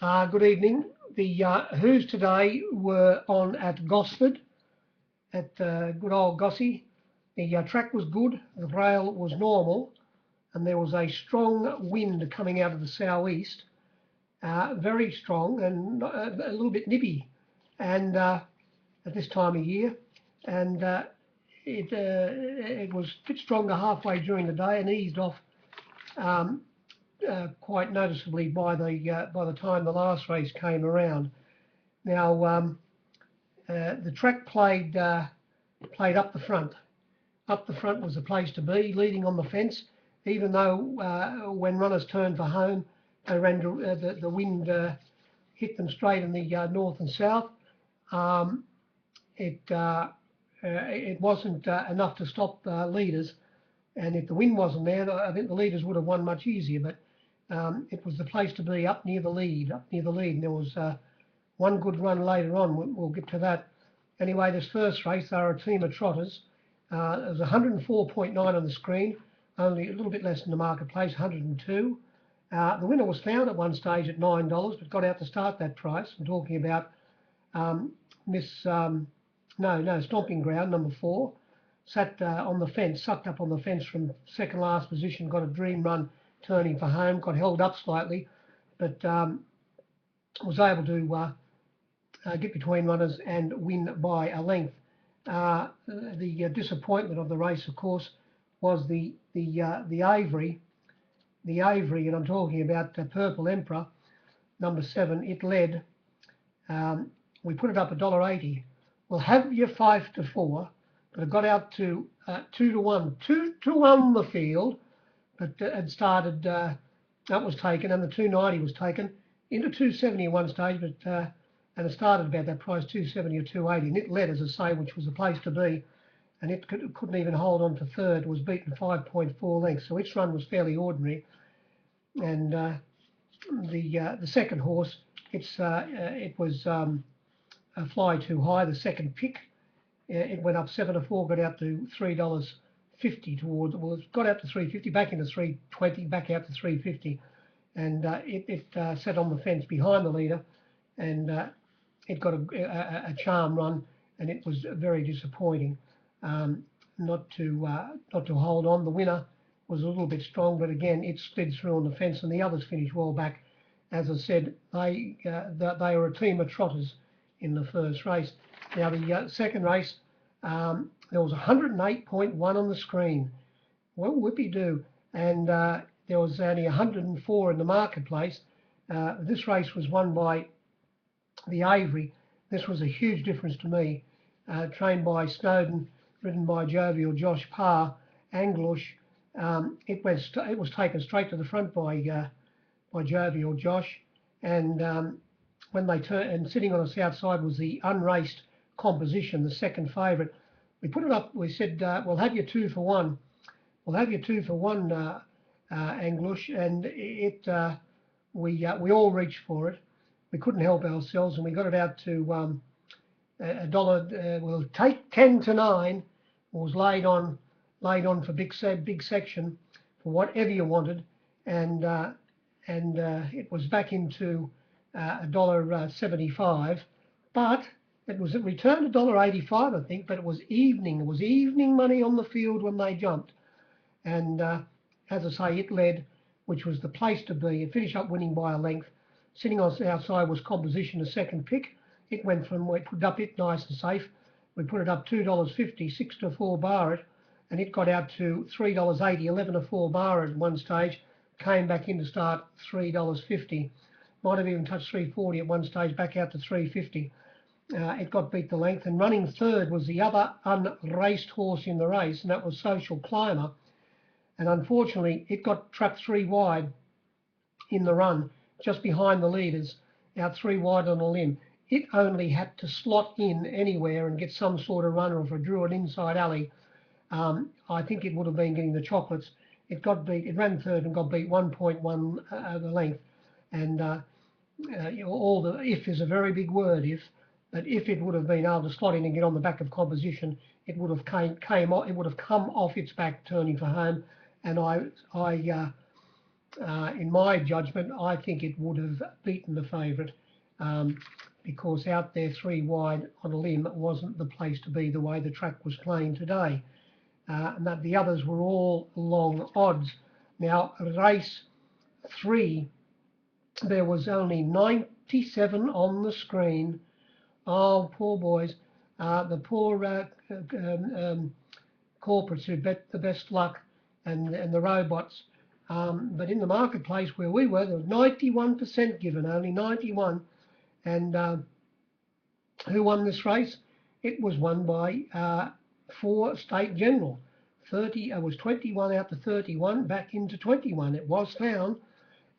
Good evening. The Who's today were on at Gosford at good old Gossie. The track was good, the rail was normal, and there was a strong wind coming out of the southeast, very strong and a little bit nippy, and at this time of year, and it was a bit stronger halfway during the day and eased off um, quite noticeably by the time the last race came around. Now the track played up the front. Up the front was the place to be, leading on the fence. Even though when runners turned for home, they ran the wind hit them straight in the north and south. Um, it wasn't enough to stop leaders, and if the wind wasn't there, I think the leaders would have won much easier. But it was the place to be, up near the lead, And there was one good run later on. We'll get to that. Anyway, this first race, they were a team of trotters. It was 104.9 on the screen, only a little bit less than the marketplace, 102. The winner was found at one stage at $9, but got out to start that price. I'm talking about Stomping Ground, number 4. Sat on the fence, sucked up on the fence from second last position, got a dream run turning for home, got held up slightly, but was able to get between runners and win by a length. The disappointment of the race, of course, was the Avery, and I'm talking about Purple Emperor, number 7. It led. We put it up $1.80. We'll have your 5 to 4, but it got out to 2 to 1, 2 to 1 the field, but it started. That was taken, and the 290 was taken into 270 at one stage, but and it started about that price, 270 or 280, and it led, as I say, which was the place to be, and it couldn't even hold on to third. It was beaten 5.4 lengths, so its run was fairly ordinary. And the second horse, it was a fly too high. The second pick, it went up 7 to 4, got out to $3.50 towards. Well, it got out to 350, back into 320, back out to 350, and it sat on the fence behind the leader, and it got a charm run, and it was very disappointing not to hold on. The winner was a little bit strong, but again, it slid through on the fence, and the others finished well back. As I said, they were a team of trotters in the first race. Now the second race, there was 108.1 on the screen. Well, whoopie-doo. And there was only 104 in the marketplace. This race was won by the Avery. This was a huge difference to me. Trained by Snowden, ridden by Jovial Josh Parr, Anglush. It was taken straight to the front by Jovial Josh, and when they turned, and sitting on its outside was the unraced Composition, the second favourite. We put it up. We said we'll have you 2 for 1. We'll have you 2 for 1, Anglush, and we all reached for it. We couldn't help ourselves, and we got it out to $1. We'll take 10 to 9. It was laid on for big section for whatever you wanted, and it was back into $1.75, but it returned $1.85, I think, but it was evening. It was evening money on the field when they jumped, and as I say, it led, which was the place to be. It finished up winning by a length. Sitting on the outside was Composition, the second pick. It went from, we put up it nice and safe. We put it up $2.50, 6 to 4 bar it, and it got out to $3.80, 11 to 4 bar at one stage. Came back in to start $3.50. Might have even touched 340 at one stage, back out to 350. It got beat the length, and running third was the other unraced horse in the race, and that was Social Climber. And unfortunately, it got trapped 3 wide in the run, just behind the leaders, out 3 wide on a limb. It only had to slot in anywhere and get some sort of runner. If I drew an inside alley, I think it would have been getting the chocolates. It got beat. It ran third and got beat 1.1 the length. And all the if is a very big word, but if it would have been able to slot in and get on the back of Composition, it would have come off its back turning for home. And in my judgment, I think it would have beaten the favourite, because out there 3 wide on a limb wasn't the place to be the way the track was playing today. And that the others were all long odds. Now, race 3, there was only 97 on the screen. Oh, poor boys. The poor corporates who bet the best luck, and the robots. But in the marketplace where we were, there was 91% given, only 91. And who won this race? It was won by 4 State General. It was 21 out to 31, back into 21. It was found,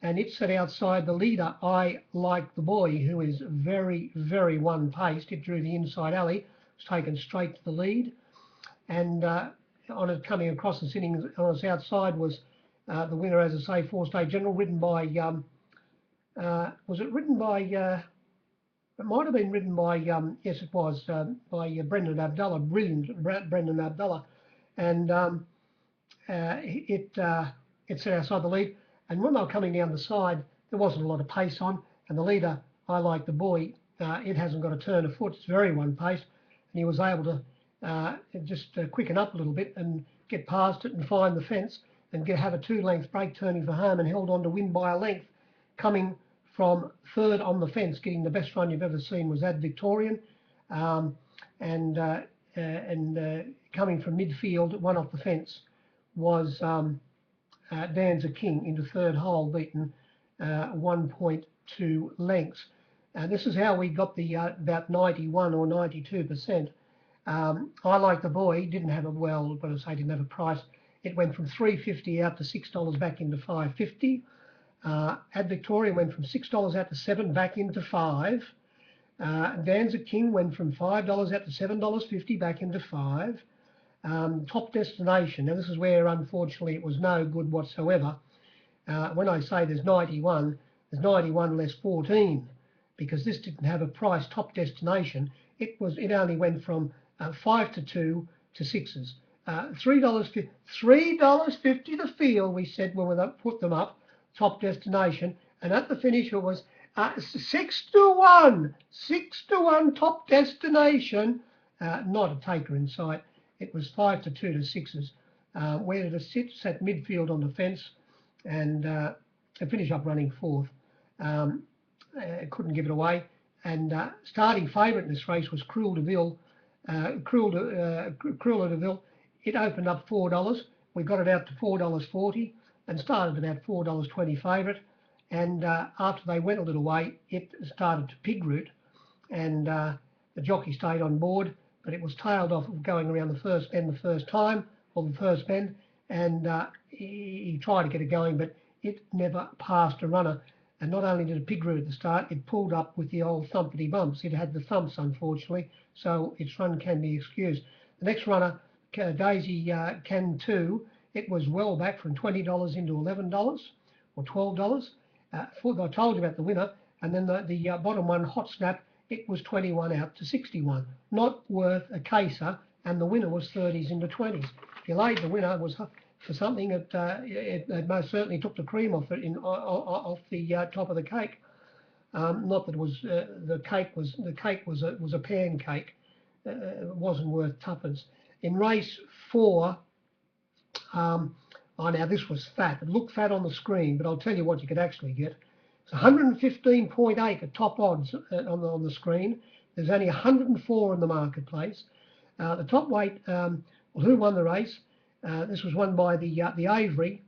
and it sat outside the leader, I Like the Boy, who is very, very one-paced. It drew the inside alley, was taken straight to the lead, and on it coming across and sitting on its outside was the winner, as I say, 4 State General, ridden by, was it ridden by, it might have been ridden by, yes it was, by Brendan Abdullah, brilliant Brendan Abdullah. And it sat outside the lead. And when they were coming down the side, there wasn't a lot of pace on. And the leader, I Like the Boy, it hasn't got a turn of foot. It's very one-paced. And he was able to just quicken up a little bit and get past it and find the fence and have a 2-length break turning for home, and held on to win by a length. Coming from 3rd on the fence, getting the best run you've ever seen, was Ad Victorian. And coming from midfield, 1 off the fence, was Danza King into 3rd hole, beaten 1.2 lengths. This is how we got the about 91 or 92%. I Like the Boy didn't have didn't have a price. It went from $3.50 out to $6 back into $5.50. Ad Victoria went from $6 out to $7 back into $5. Danza King went from $5 out to $7.50 back into $5. Top Destination. Now this is where unfortunately it was no good whatsoever. When I say there's 91 less 14, because this didn't have a price. Top Destination, it only went from 5 to 2 to 6s. $3.50 the field, we said when we put them up. Top Destination, and at the finish it was 6 to 1, 6 to 1 Top Destination. Not a taker in sight. It was 5 to 2 to 6s. Where did it sit? Sat midfield on the fence, and it finished up running 4th. Couldn't give it away. And starting favourite in this race was Cruel de Ville. Cruel de Ville. It opened up $4. We got it out to $4.40 and started about $4.20 favourite. And after they went a little way, it started to pig root, and the jockey stayed on board, but it was tailed off going around the first bend the first time, or the first bend, and he tried to get it going, but it never passed a runner. And not only did it pig root at the start, it pulled up with the old thumpity bumps. It had the thumps, unfortunately, so its run can be excused. The next runner, Daisy Can 2, it was well back from $20 into $11 or $12. I told you about the winner, and then the bottom one, Hot Snap, it was 21 out to 61. Not worth a caser, and the winner was 30s into 20s. If you laid the winner, was for something that it most certainly took the cream off it off the top of the cake. Not that it was the cake was a pancake. It wasn't worth tuppence. In race 4. Oh, now this was fat. It looked fat on the screen, but I'll tell you what you could actually get. It's 115.8 at top odds on the screen. There's only 104 in the marketplace. The top weight, who won the race? This was won by the Avery.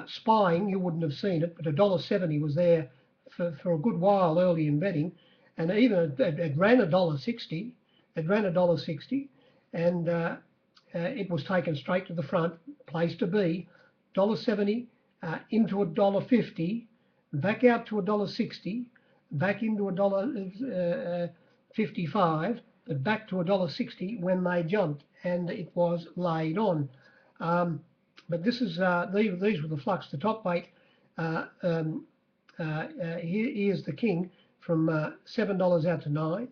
Spying, you wouldn't have seen it, but $1.70 was there for a good while early in betting, and even it ran $1.60. It ran $1.60, and it was taken straight to the front, place to be. $1.70 into $1.50, back out to $1.60, back into $1.55, but back to $1.60 when they jumped, and it was laid on. But this is these were the flux. The top weight. Here's the King from $7 out to $9.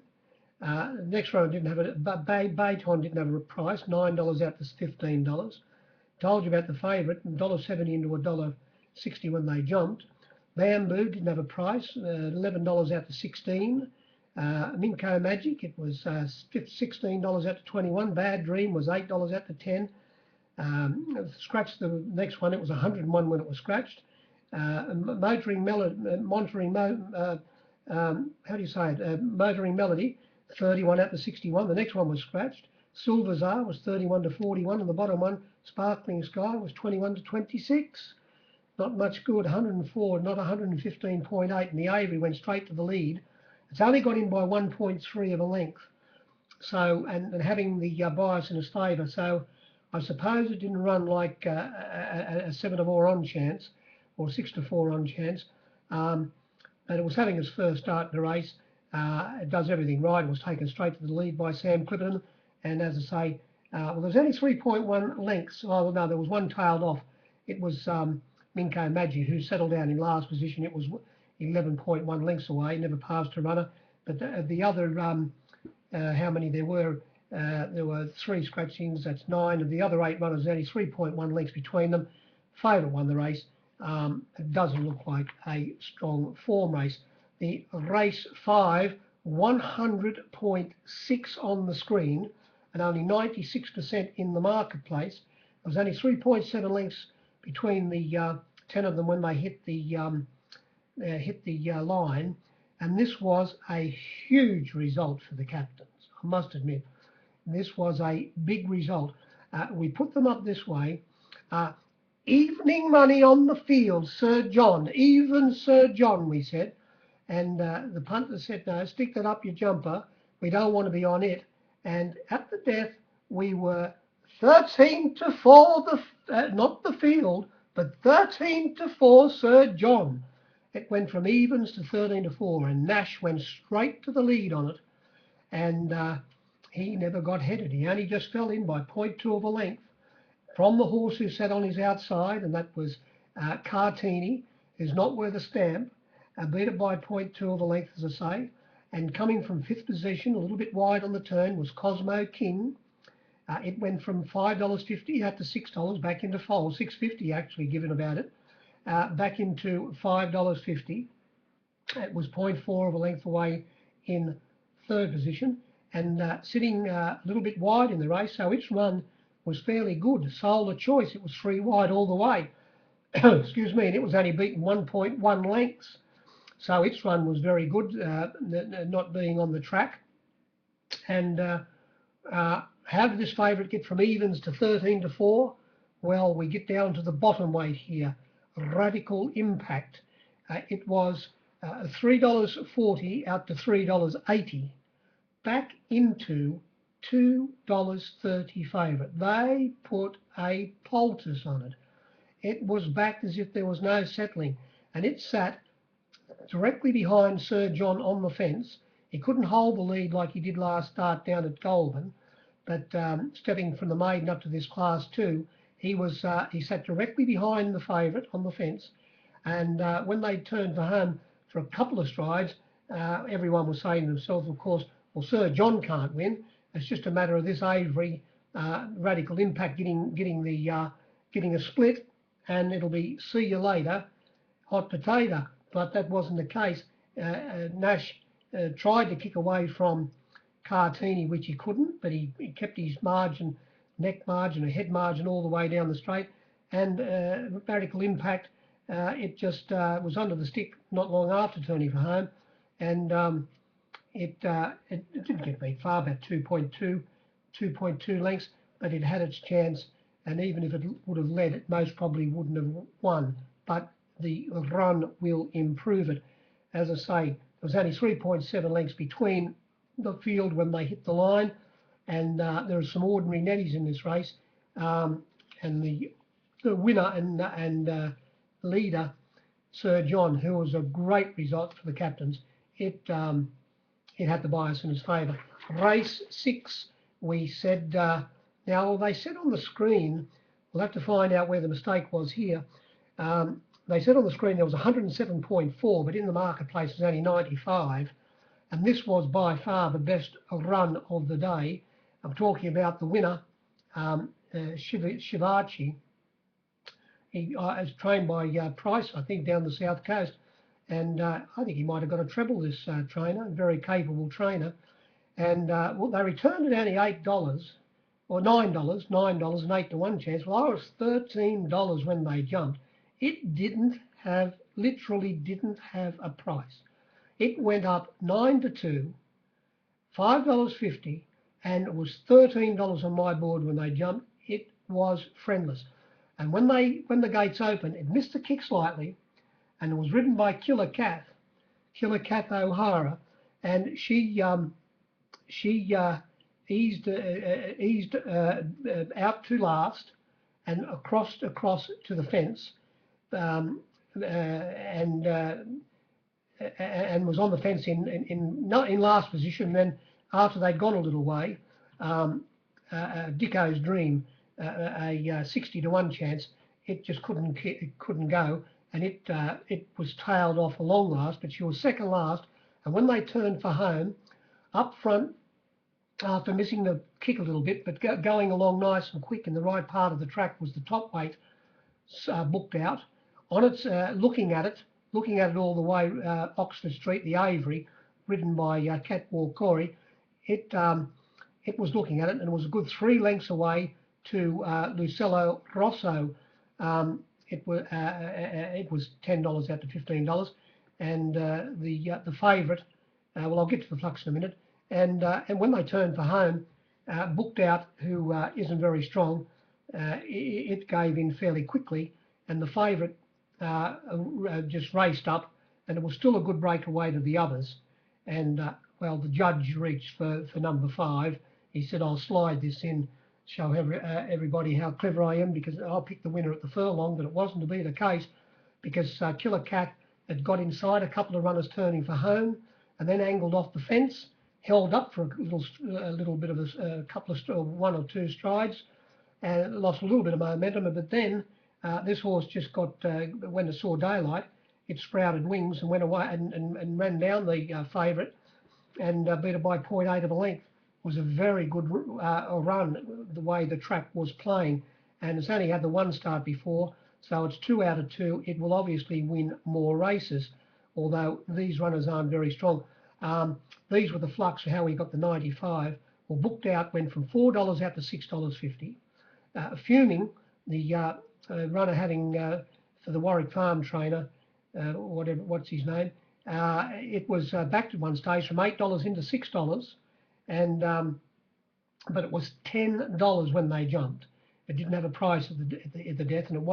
The next round didn't have a Bayton didn't have a price. $9 out to $15. Told you about the favourite, $1.70 into $1.50. 60 when they jumped. Bamboo didn't have a price, $11 out to 16. Minko Magic, it was $16 out to 21. Bad Dream was $8 out to 10. Scratched the next one, it was 101 when it was scratched. Motoring Melody, 31 out to 61. The next one was scratched. Silver Czar was 31 to 41, and the bottom one, Sparkling Sky, was 21 to 26. Not much good, 104, not 115.8, and the Avery went straight to the lead. It's only got in by 1.3 of a length. So, and having the bias in its favour. So I suppose it didn't run like a 7 to 4 on chance, or 6 to 4 on chance. But it was having its first start in the race. It does everything right. It was taken straight to the lead by Sam Clipperton. And as I say, well, there's only 3.1 lengths. Oh, no, there was one tailed off. It was Minko Magic, who settled down in last position. It was 11.1 lengths away, never passed a runner. But the other, how many there were 3 scratchings, that's 9. Of the other 8 runners, only 3.1 lengths between them. Favourite won the race. It doesn't look like a strong form race. The race 5, 100.6 on the screen and only 96% in the marketplace. There was only 3.7 lengths between the 10 of them when they hit the line, and this was a huge result for the captains, I must admit. This was a big result. We put them up this way. Evening money on the field, Sir John, even Sir John, we said. And the punter said, no, stick that up your jumper. We don't want to be on it. And at the death, we were 13 to 4, not the field, but 13 to 4, Sir John. It went from evens to 13 to 4, and Nash went straight to the lead on it. And he never got headed. He only just fell in by 0.2 of a length from the horse who sat on his outside, and that was Cartini, who's not worth a stamp, beat it by 0.2 of a length, as I say. And coming from 5th position, a little bit wide on the turn, was Cosmo King. It went from $5.50 out to $6, back into fold, $6.50 actually given about it, back into $5.50. It was 0.4 of a length away in 3rd position, and sitting a little bit wide in the race, so its run was fairly good. Soul of Choice, it was 3 wide all the way. Excuse me, and it was only beaten 1.1 lengths. So its run was very good, not being on the track. And how did this favourite get from evens to 13 to 4? Well, we get down to the bottom weight here, Radical Impact. It was $3.40 out to $3.80, back into $2.30 favourite. They put a poultice on it. It was backed as if there was no settling, and it sat directly behind Sir John on the fence. He couldn't hold the lead like he did last start down at Goulburn, but stepping from the maiden up to this class 2, he sat directly behind the favourite on the fence. And when they turned for home for a couple of strides, everyone was saying to themselves, of course, well, Sir John can't win. It's just a matter of this Avery Radical Impact getting a split, and it'll be see you later, hot potato. But that wasn't the case. Nash tried to kick away from Cartini, which he couldn't, but he kept his margin, neck margin, a head margin all the way down the straight. And Radical Impact, it just was under the stick not long after turning for home, and it didn't get beat far, about 2.2 lengths, but it had its chance. And even if it would have led, it most probably wouldn't have won. But the run will improve it. As I say, there was only 3.7 lengths between the field when they hit the line, and there are some ordinary netties in this race, and the winner and leader, Sir John, who was a great result for the captains. It had the bias in his favour. Race 6, we said, now they said on the screen, we'll have to find out where the mistake was here. They said on the screen there was 107.4, but in the marketplace it was only 95. And this was by far the best run of the day. I'm talking about the winner, Shivachi. He is trained by Price, I think, down the south coast, and I think he might have got a treble. This trainer, very capable trainer, and well, they returned it only $8 or $9, an 8-to-1 chance. Well, I was $13 when they jumped. It didn't have, literally didn't have a price. It went up 9-2, $5.50, and it was $13 on my board when they jumped. It was friendless. And when the gates opened, it missed the kick slightly, and it was ridden by Killer Kath O'Hara, and she eased out to last and across to the fence, and was on the fence not in last position. Then after they'd gone a little way, Dicko's Dream, a 60-to-1 chance, it just couldn't go, and it was tailed off a long last, but she was second last. And when they turned for home, up front, after missing the kick a little bit, but going along nice and quick in the right part of the track, was the top weight booked out. On its looking at it all the way Oxford Street, the Avery, ridden by Catwalk Corey, it was looking at it, and it was a good 3 lengths away to Lucello Rosso. It was $10 out to $15, and the favourite. Well, I'll get to the flux in a minute. And when they turned for home, booked out, who isn't very strong, it gave in fairly quickly, and the favourite just raced up, and it was still a good breakaway to the others. And well, the judge reached for number 5. He said, "I'll slide this in, show everybody how clever I am, because I'll pick the winner at the furlong." But it wasn't to be the case, because Killer Cat had got inside a couple of runners turning for home, and then angled off the fence, held up for a little bit of a couple of 1 or 2 strides, and lost a little bit of momentum. But then this horse just got, when it saw daylight, it sprouted wings and went away and ran down the favourite, and beat it by 0.8 of a length. It was a very good run, the way the track was playing, and it's only had the 1 start before, so it's 2 out of 2. It will obviously win more races, although these runners aren't very strong. These were the flux, how we got the 95. Well, booked out, went from $4 out to $6.50. Fuming, the runner having for the Warwick Farm trainer, what's his name, it was backed at one stage from $8 into $6, and but it was $10 when they jumped. It didn't have a price at the death, and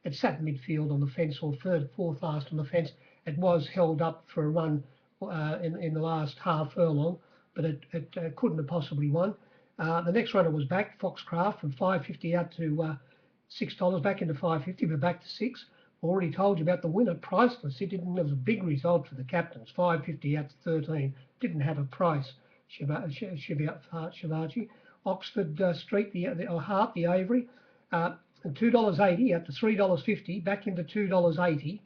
it sat midfield on the fence, or third, fourth last on the fence. It was held up for a run in the last half furlong, but it couldn't have possibly won. The next runner was back, Foxcraft, from $5.50 out to $6, back into $5.50, but back to $6. Already told you about the winner, priceless. It was a big result for the captains. $5.50 out to $13. Didn't have a price. Shivaji. Oxford Street, the Hart, the Avery, $2.80 out to $3.50, back into $2.80.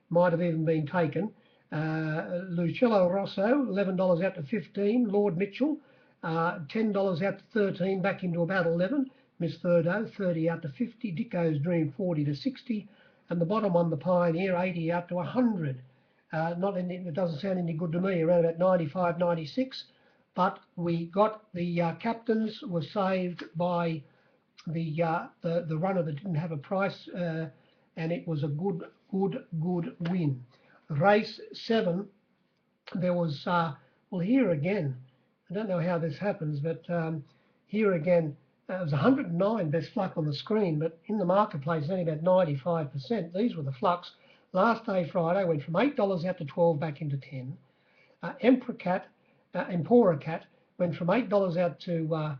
Might have even been taken. Lucello Rosso, $11 out to $15. Lord Mitchell, $10 out to $13, back into about $11. Miss Thurdo, $30 out to $50. Dicko's Dream, $40 to $60. And the bottom one, the Pioneer, $80 out to $100. It doesn't sound any good to me, around about 95, 96. But we got the captains were saved by the runner that didn't have a price, and it was a good win. Race 7, there was, well, here again, I don't know how this happens, but here again, it was 109 best flux on the screen, but in the marketplace, only about 95%. These were the flux. Last day, Friday, went from $8 out to 12, back into 10. Empora Cat went from $8 out to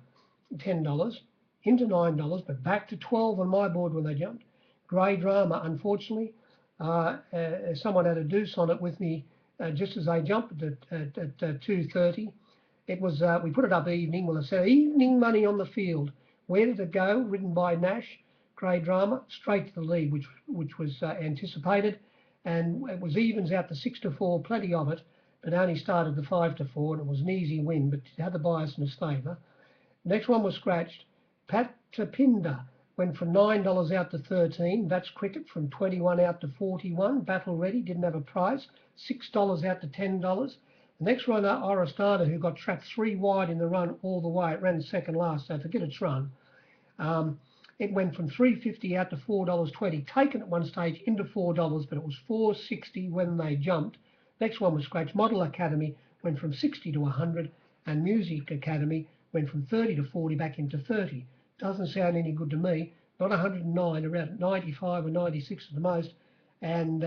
$10, into $9, but back to 12 on my board when they jumped. Grey Drama, unfortunately, someone had a deuce on it with me just as they jumped at 2:30. It was we put it up evening. Well, I said evening money on the field. Where did it go? Ridden by Nash, Grey Drama, straight to the lead, which was anticipated, and it was evens out to 6-4, plenty of it, but only started to 5-4, and it was an easy win, but it had the bias in its favour. Next one was scratched. Pat Tapinda went from $9 out to 13. That's cricket. From 21 out to 41. Battle ready, didn't have a price. $6 out to $10. The next runner, Oristana, who got trapped 3 wide in the run all the way. It ran second last, so forget its run. It went from $3.50 out to $4.20, taken at one stage into $4, but it was $4.60 when they jumped. Next one was Scratch. Model Academy went from 60 to 100, and Music Academy went from 30 to 40 back into 30. Doesn't sound any good to me. Not 109, around 95 or 96 at the most. And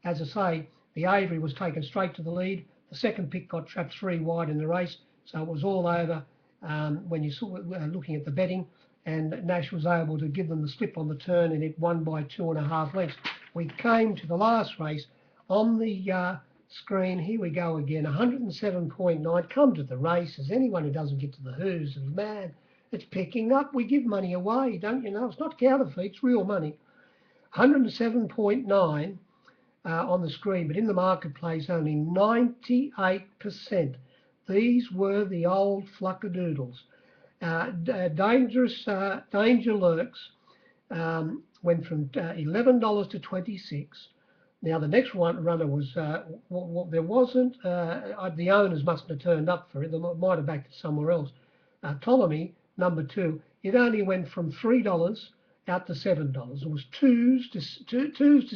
as I say, the Avery was taken straight to the lead. The second pick got trapped 3 wide in the race, so it was all over when you saw looking at the betting. And Nash was able to give them the slip on the turn, and it won by 2.5 lengths. We came to the last race on the screen. Here we go again, 107.9. Come to the races. Anyone who doesn't get to the who's is mad. It's picking up. We give money away, don't you know? It's not counterfeit, it's real money. 107.9 on the screen, but in the marketplace only 98%. These were the old fluckadoodles. Danger Lurks went from $11 to 26. Now the next runner was there wasn't the owners mustn't have turned up for it. They might have backed it somewhere else. Ptolemy number 2. It only went from $3 out to $7. It was twos to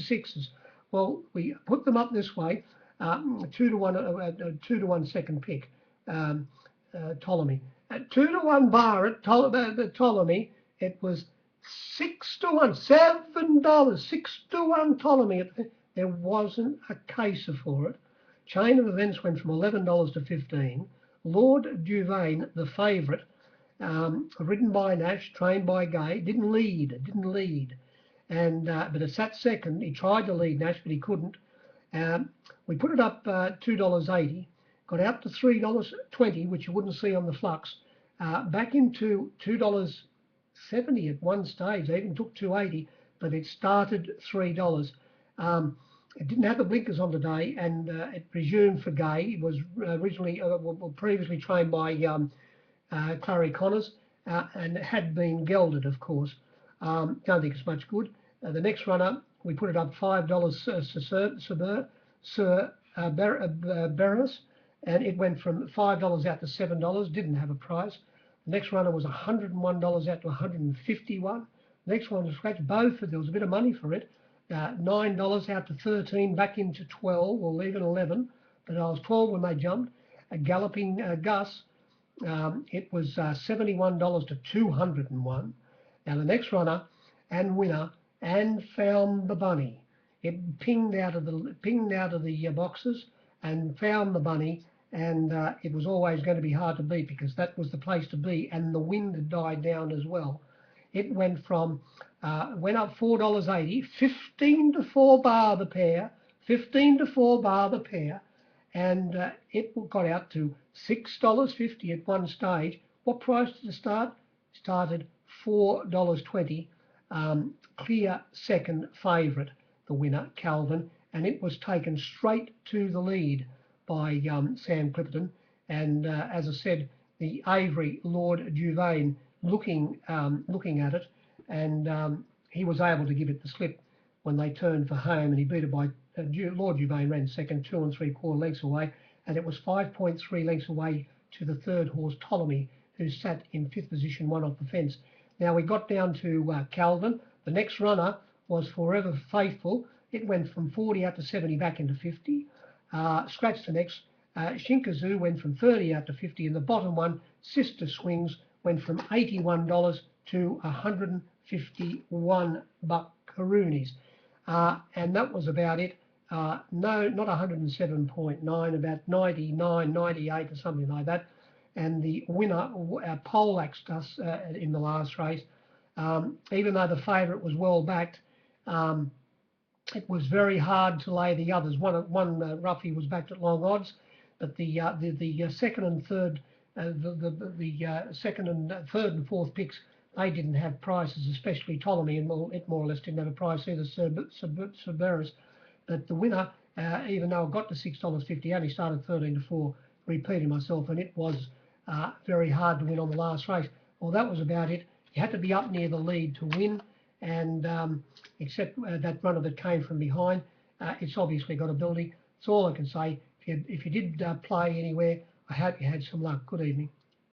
sixes. Well, we put them up this way: 2 to 1, 2 to 1 second pick. Ptolemy. At 2 to 1 bar at Ptolemy, it was 6 to 1, $7, 6 to 1 Ptolemy. There wasn't a case for it. Chain of Events went from $11 to 15. Lord Duvain, the favourite, ridden by Nash, trained by Gay, didn't lead, and but it sat second. He tried to lead Nash, but he couldn't. We put it up $2.80. Got out to $3.20, which you wouldn't see on the flux. Back into $2.70 at one stage. They even took $2.80, but it started $3. It didn't have the blinkers on today, and it resumed for Gay. It was originally, previously trained by Clary Connors, and it had been gelded, of course. Don't think it's much good. The next runner, we put it up $5, Sir Beres. And it went from $5 out to $7, didn't have a price. The next runner was $101 out to $151. The next one was Scratch. Both, there was a bit of money for it. $9 out to 13, back into 12, or even 11. But I was 12 when they jumped. Galloping Gus, it was $71 to 201. Now the next runner and winner, and found the bunny. It pinged out of the boxes and found the bunny. And it was always going to be hard to beat because that was the place to be, and the wind had died down as well. It went from went up $4.80, 15 to 4 bar the pair, 15 to 4 bar the pair, and it got out to $6.50 at one stage. What price did it start? Started $4.20. Clear second favourite, the winner, Calvin, and it was taken straight to the lead by Sam Clipperton. And as I said, the Avery, Lord Duvain, looking at it, and he was able to give it the slip when they turned for home, and he beat it by Lord Duvain ran second, 2 3/4 lengths away, and it was 5.3 lengths away to the third horse, Ptolemy, who sat in 5th position, 1 off the fence. Now we got down to Calvin. The next runner was Forever Faithful. It went from 40 out to 70, back into 50. Scratch the next. Shinkazoo went from 30 out to 50, and the bottom one, Sister Swings, went from $81 to 151 buckaroonies. And that was about it. No, not 107.9, about 99, 98 or something like that. And the winner poleaxed us in the last race. Even though the favourite was well backed, it was very hard to lay the others. One roughly was backed at long odds, but the second and third, second and third and fourth picks, they didn't have prices, especially Ptolemy, and it more or less didn't have a price either, Cerberus. But the winner, even though it got to $6.50, only started 13 to 4, repeating myself, and it was very hard to win on the last race. Well, that was about it. You had to be up near the lead to win, and except that runner that came from behind, it's obviously got ability. That's all I can say. If you did play anywhere, I hope you had some luck. Good evening.